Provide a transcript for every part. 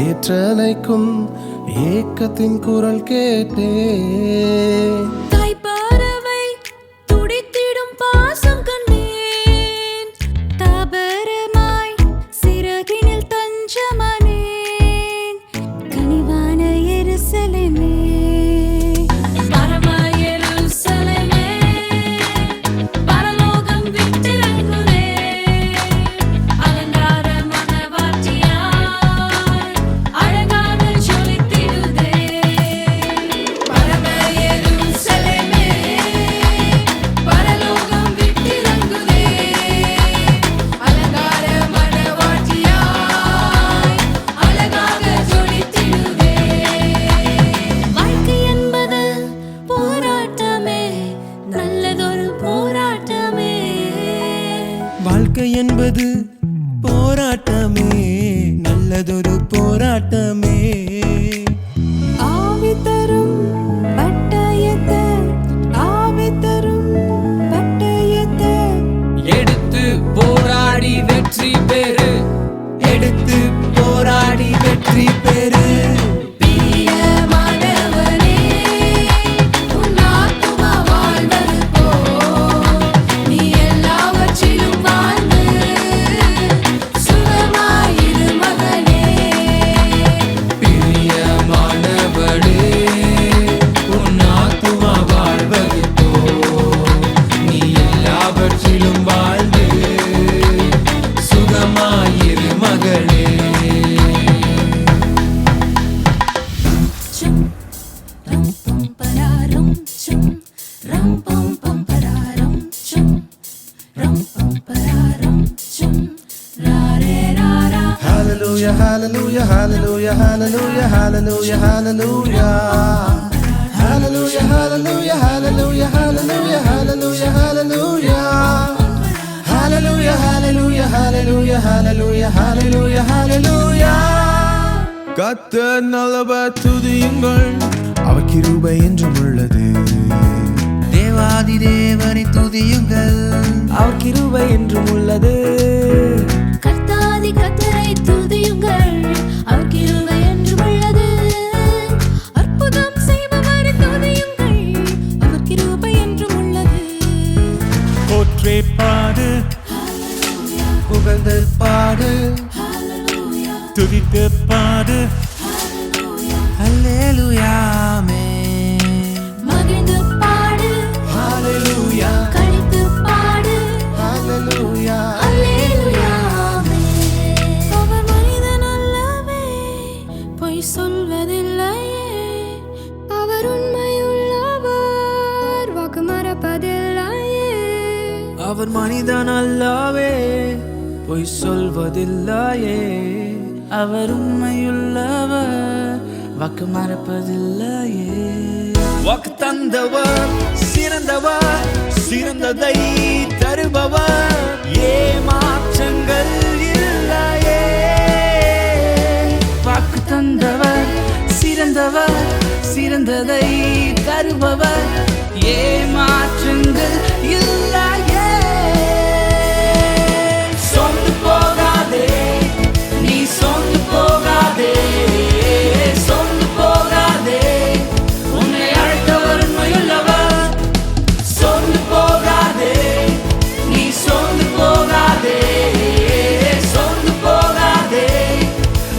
ஏற்றலைக்கும் ஏக்கத்தின் குரல் கேட்டே தாய்ப்பறவை துடித்திடும் பாசம் கண்டேன். தாபரமாய் சிறகினில் தஞ்சமானேன். கனிவான எருசலேமே, பரம எருசலேமே, பரலோகம் விட்டிறங்குதே. அலங்கார மணவாட்டியாய் அழகாக ஜொலித்திடுதே. பரம எருசலேமே, பரலோகம் விட்டிறங்குதே. அலங்கார மணவாட்டியாய் அழகாக ஜொலித்திடுதே. வாழ்க்கை என்பது போராட்டமே, நல்லதொரு போராட்டமே. வாழ்க்கை என்பது போராட்டமே, நல்லதொரு போராட்டமே. ஆவி தரும் பட்டயத்தை, ஆவி தரும் பட்டயத்தை எடுத்து போராடி வெற்றி பெறு. எடுத்து போராடி வெற்றி பெறு. பிரியமானவனே, உன் ஆத்துமா வாழ்வது போல் நீ எல்லாவற்றிலும் வாழ்ந்து சுகமாயிரு மகனே. பிரியமானவளே, உன் ஆத்துமா வாழ்வது போல் நீ எல்லாவற்றிலும் வாழ்ந்து சுகமாயிரு மகளே. Chum, ram pam pararam, chum, ram pam pam pararam, chum, ram pam pararam, chum, ra re ra ra. Hallelujah, hallelujah, hallelujah, hallelujah, hallelujah, hallelujah. Hallelujah, hallelujah, hallelujah, hallelujah, hallelujah, hallelujah. Hallelujah, hallelujah, hallelujah, hallelujah, hallelujah, hallelujah. கர்த்தர் நல்லவர், துதியுங்கள், அவர் கிருபை என்றும் உள்ளது. தேவாதி தேவனை துதியுங்கள், அவர் கிருபை என்றும் உள்ளது. கர்த்தாதி கர்த்தரை துதியுங்கள், அவர் கிருபை என்றும் உள்ளது. அற்புதம் செய்பவரை துதியுங்கள், அவர் கிருபை என்றும் உள்ளது. போற்றே பாடு, புகழ்ந்து பாடு, Hallelujah, துதித்து பாடு. அல்லேலூயா, ஆமென். மகிழ்ந்து பாடு, hallelujah, களித்து பாடு, hallelujah. அல்லேலூயா, ஆமென். அவர் மனிதன் அல்லவே, பொய் சொல்வதில்லையே. அவர் உண்மையுள்ளவர், வாக்கு மறப்பதில்லையே. அவர் மனிதன் அல்லவே, பொய் சொல்வதில்லையே. அவர் உண்மையுள்ளவர், வாக்கு மறப்பதில்லையே. வாக்கு தந்தவர், சிறந்தவர், சிறந்ததை தருபவர், ஏமாற்றங்கள் இல்லையே. வாக்கு தந்தவர், சிறந்தவர், சிறந்ததை தருபவர், ஏமாற்றங்கள் இல்லையே. சொந்து போகாதே, நீ சொந்து போகாதே, சொந்து போகாதே, உன்னை அழைத்தவர் உண்மையுள்ளவர். சொந்து போகாதே, நீ சொந்து போகாதே, சொந்து போகாதே,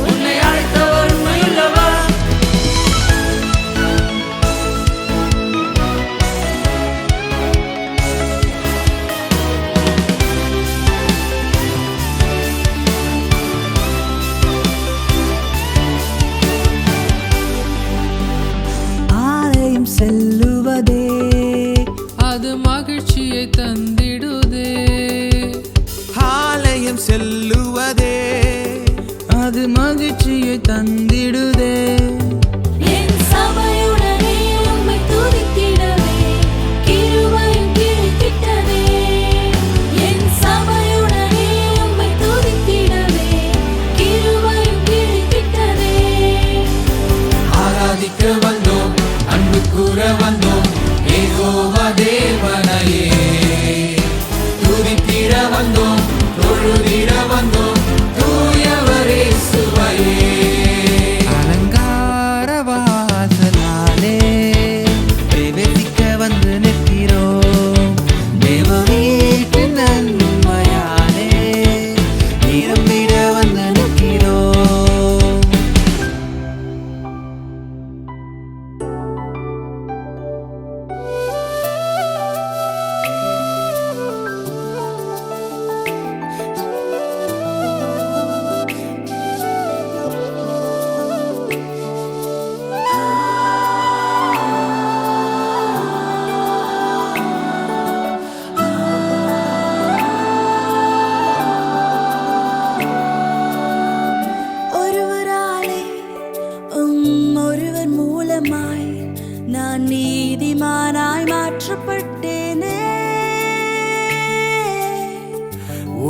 உன்னை அழைத்தவர் உண்மையுள்ளவர்.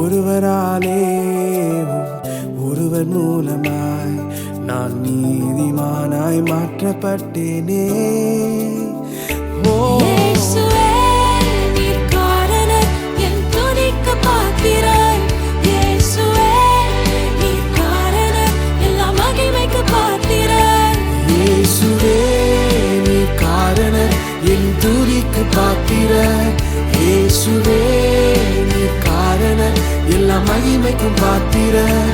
ஒருவராலே ஒருவர் மூலமாய் நான் நீதிமானாய் மாற்றப்பட்டேனே. ஓ இயேசுவே நீர் காரணர் என் துதிக்கு பாத்திரர். இயேசுவே நீர் காரணர் எல்லா மகிமைக்கு பாத்திரர். இயேசுவே நீர் காரணர் என் துதிக்கு பாத்திரர். இயேசுவே நீர் காரணர் எல்லா மகிமைக்கும் பாத்திரர்.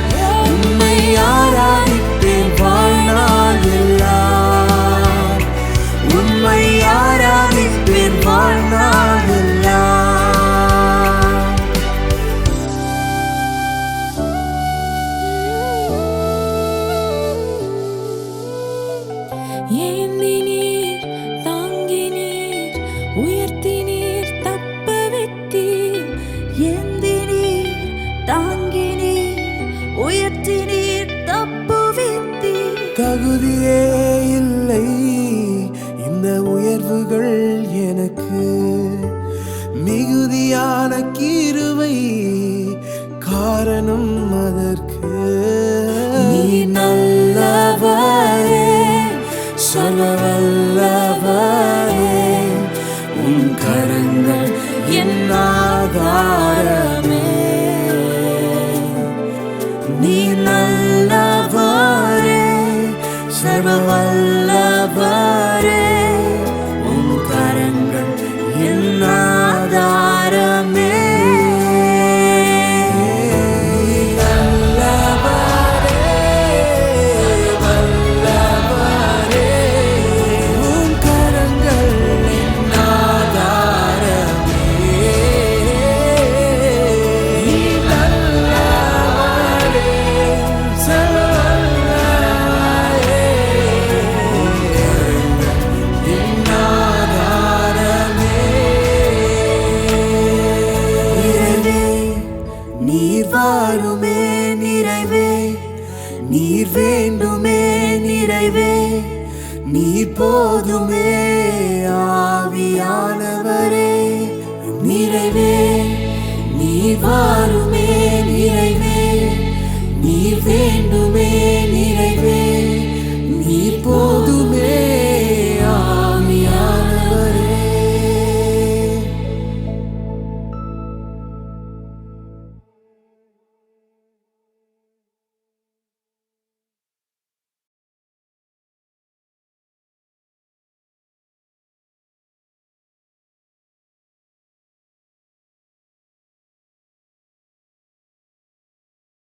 உம்மை ஆராதிப்பேன் வாழ்நாள் எல்லாம். உம்மை ஆராதிப்பேன் வாழ்நாள் எல்லாம். ஏந்தி நீர் தாங்கி நீர் உயர்த்தி நீர் தப்புவித்தீர். ஏந்தி நீர் தாங்கி நீர் உயர்த்தி நீர் தப்புவித்தீர். தகுதியே இல்லை இந்த உயர்வுகள் எனக்கு. மிகுதியான கிருபை காரணம் அதற்கு. நீ நல்லவரே சர்வவல்லவரே. உன் கரங்கள் என் ஆதாரமே. நீ நல்லவரே சர்வவல்லவரே. உன் கரங்கள் என் ஆதாரமே. நல்லவரே வல்லவரே. உன் கரங்கள் என் ஆதாரமே. நீ நல்லவரே சர்வவல்லவரே. என் ஆதாரமே. நிறைவே நீர் வாருமே நிறைவே. நீர் வேண்டுமே நிறைவே. நீர் போதுமே ஆவியானவரே. நிறைவே நீர் வாருமே நிறைவே. நீர் வேண்டும்